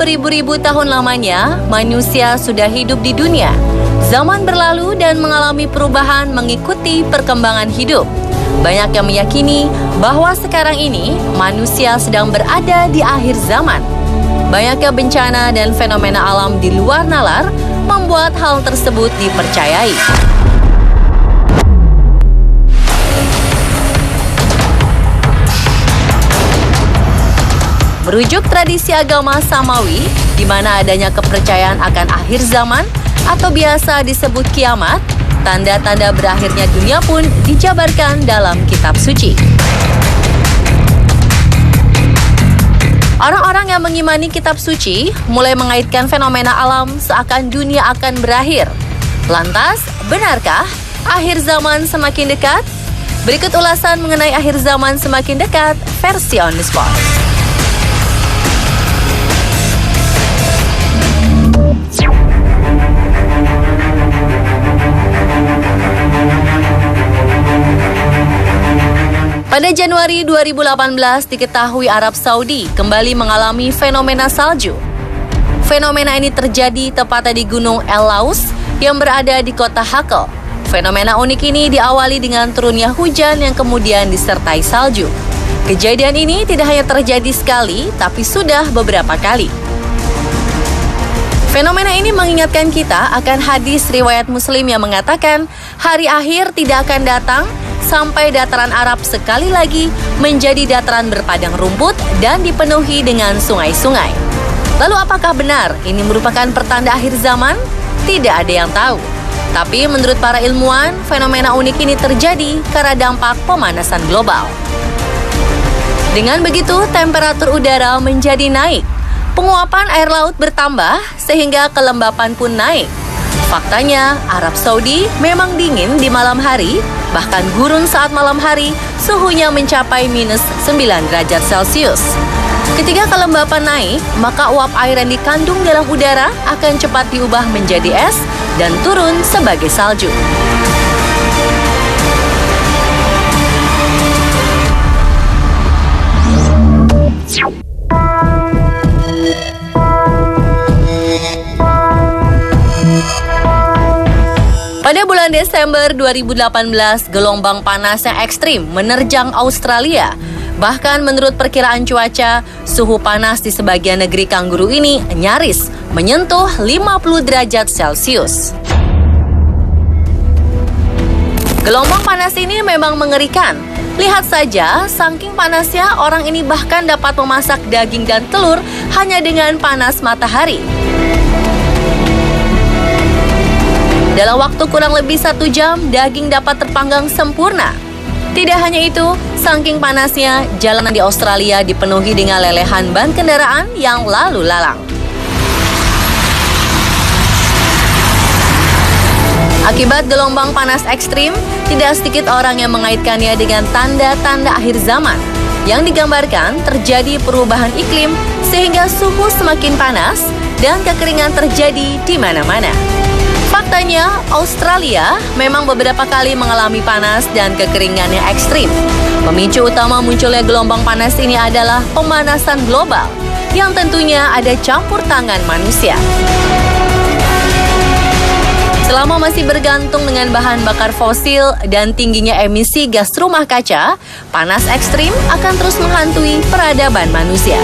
beribu-ribu tahun lamanya, manusia sudah hidup di dunia. Zaman berlalu dan mengalami perubahan mengikuti perkembangan hidup. Banyak yang meyakini bahwa sekarang ini manusia sedang berada di akhir zaman. Banyaknya bencana dan fenomena alam di luar nalar membuat hal tersebut dipercayai. Merujuk tradisi agama Samawi, di mana adanya kepercayaan akan akhir zaman atau biasa disebut kiamat, tanda-tanda berakhirnya dunia pun dijabarkan dalam kitab suci. Orang-orang yang mengimani kitab suci mulai mengaitkan fenomena alam seakan dunia akan berakhir. Lantas, benarkah akhir zaman semakin dekat? Berikut ulasan mengenai akhir zaman semakin dekat versi On The Spot. Pada Januari 2018 diketahui Arab Saudi kembali mengalami fenomena salju. Fenomena ini terjadi tepatnya di Gunung El Laus yang berada di kota Hakel. Fenomena unik ini diawali dengan turunnya hujan yang kemudian disertai salju. Kejadian ini tidak hanya terjadi sekali, tapi sudah beberapa kali. Fenomena ini mengingatkan kita akan hadis riwayat Muslim yang mengatakan hari akhir tidak akan datang sampai dataran Arab sekali lagi menjadi dataran berpadang rumput dan dipenuhi dengan sungai-sungai. Lalu apakah benar ini merupakan pertanda akhir zaman? Tidak ada yang tahu. Tapi menurut para ilmuwan, fenomena unik ini terjadi karena dampak pemanasan global. Dengan begitu, temperatur udara menjadi naik. Penguapan air laut bertambah sehingga kelembapan pun naik. Faktanya, Arab Saudi memang dingin di malam hari, bahkan gurun saat malam hari suhunya mencapai minus 9 derajat Celcius. Ketika kelembapan naik, maka uap air yang dikandung dalam udara akan cepat diubah menjadi es dan turun sebagai salju. Pada bulan Desember 2018, gelombang panas yang ekstrim menerjang Australia. Bahkan menurut perkiraan cuaca, suhu panas di sebagian negeri kanguru ini nyaris menyentuh 50 derajat Celcius. Gelombang panas ini memang mengerikan. Lihat saja, saking panasnya orang ini bahkan dapat memasak daging dan telur hanya dengan panas matahari. Dalam waktu kurang lebih 1 jam, daging dapat terpanggang sempurna. Tidak hanya itu, saking panasnya, jalanan di Australia dipenuhi dengan lelehan ban kendaraan yang lalu lalang. Akibat gelombang panas ekstrim, tidak sedikit orang yang mengaitkannya dengan tanda-tanda akhir zaman. Yang digambarkan terjadi perubahan iklim sehingga suhu semakin panas dan kekeringan terjadi di mana-mana. Faktanya, Australia memang beberapa kali mengalami panas dan kekeringan yang ekstrim. Pemicu utama munculnya gelombang panas ini adalah pemanasan global, yang tentunya ada campur tangan manusia. Selama masih bergantung dengan bahan bakar fosil dan tingginya emisi gas rumah kaca, panas ekstrim akan terus menghantui peradaban manusia.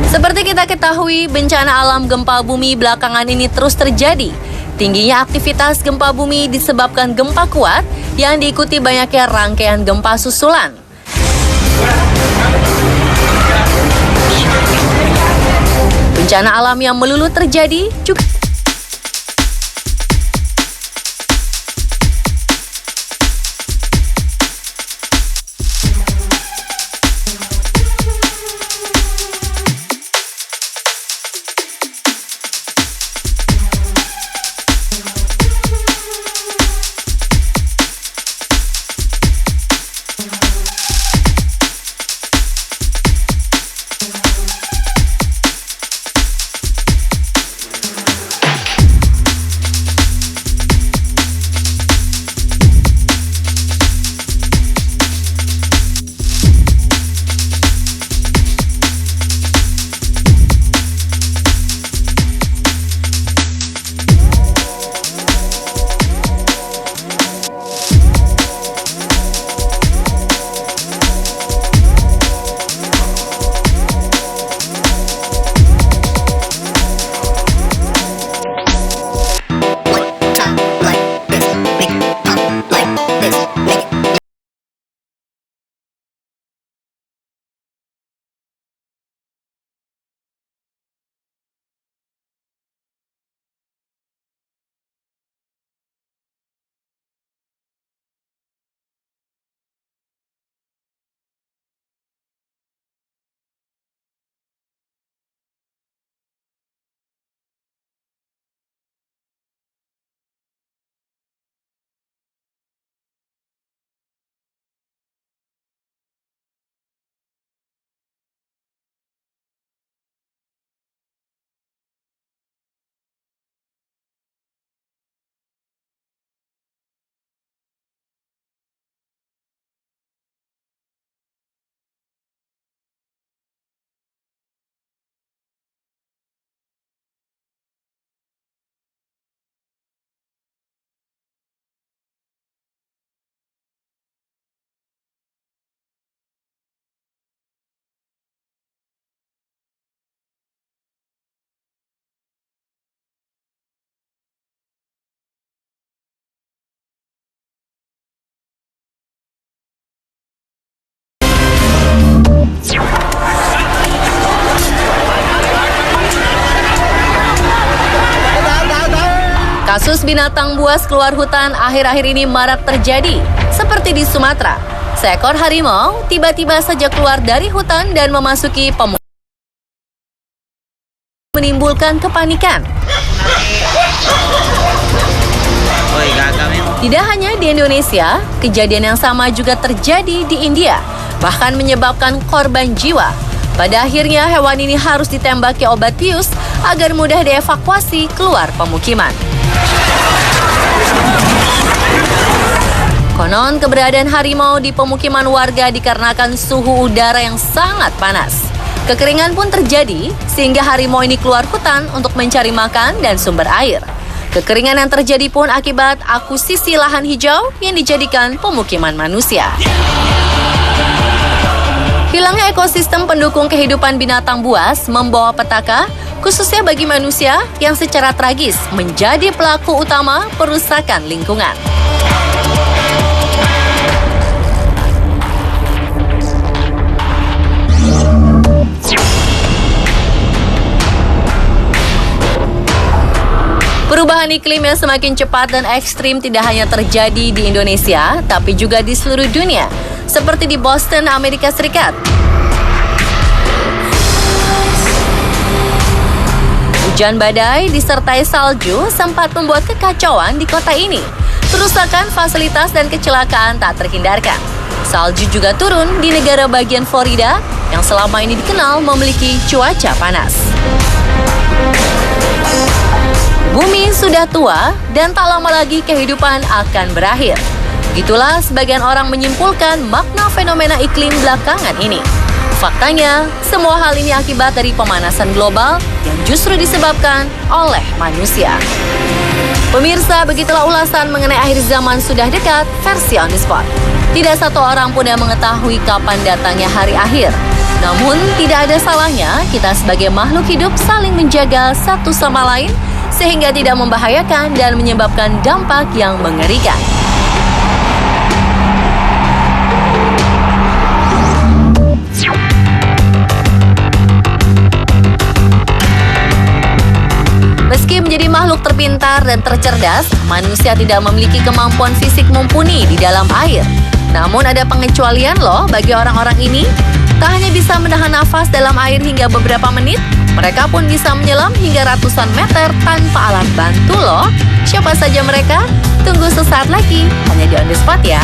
Seperti kita ketahui, bencana alam gempa bumi belakangan ini terus terjadi. Tingginya aktivitas gempa bumi disebabkan gempa kuat yang diikuti banyaknya rangkaian gempa susulan. Bencana alam yang melulu terjadi juga Kasus binatang buas keluar hutan akhir-akhir ini marak terjadi, seperti di Sumatera. Seekor harimau tiba-tiba saja keluar dari hutan dan memasuki pemukiman, menimbulkan kepanikan. Tidak hanya di Indonesia, kejadian yang sama juga terjadi di India, bahkan menyebabkan korban jiwa. Pada akhirnya, hewan ini harus ditembaki obat bius agar mudah dievakuasi keluar pemukiman. Konon, keberadaan harimau di pemukiman warga dikarenakan suhu udara yang sangat panas. Kekeringan pun terjadi, sehingga harimau ini keluar hutan untuk mencari makan dan sumber air. Kekeringan yang terjadi pun akibat akuisisi lahan hijau yang dijadikan pemukiman manusia. Hilangnya ekosistem pendukung kehidupan binatang buas membawa petaka, khususnya bagi manusia yang secara tragis menjadi pelaku utama perusakan lingkungan. Perubahan iklim yang semakin cepat dan ekstrim tidak hanya terjadi di Indonesia, tapi juga di seluruh dunia, seperti di Boston, Amerika Serikat. Hujan badai disertai salju sempat membuat kekacauan di kota ini. Kerusakan fasilitas dan kecelakaan tak terhindarkan. Salju juga turun di negara bagian Florida yang selama ini dikenal memiliki cuaca panas. Bumi sudah tua dan tak lama lagi kehidupan akan berakhir. Begitulah sebagian orang menyimpulkan makna fenomena iklim belakangan ini. Faktanya, semua hal ini akibat dari pemanasan global yang justru disebabkan oleh manusia. Pemirsa, begitulah ulasan mengenai akhir zaman sudah dekat versi On The Spot. Tidak satu orang pun yang mengetahui kapan datangnya hari akhir. Namun, tidak ada salahnya kita sebagai makhluk hidup saling menjaga satu sama lain sehingga tidak membahayakan dan menyebabkan dampak yang mengerikan. Meski menjadi makhluk terpintar dan tercerdas, manusia tidak memiliki kemampuan fisik mumpuni di dalam air. Namun ada pengecualian loh bagi orang-orang ini. Tak hanya bisa menahan nafas dalam air hingga beberapa menit, mereka pun bisa menyelam hingga ratusan meter tanpa alat bantu loh. Siapa saja mereka? Tunggu sesaat lagi, hanya di On The Spot ya.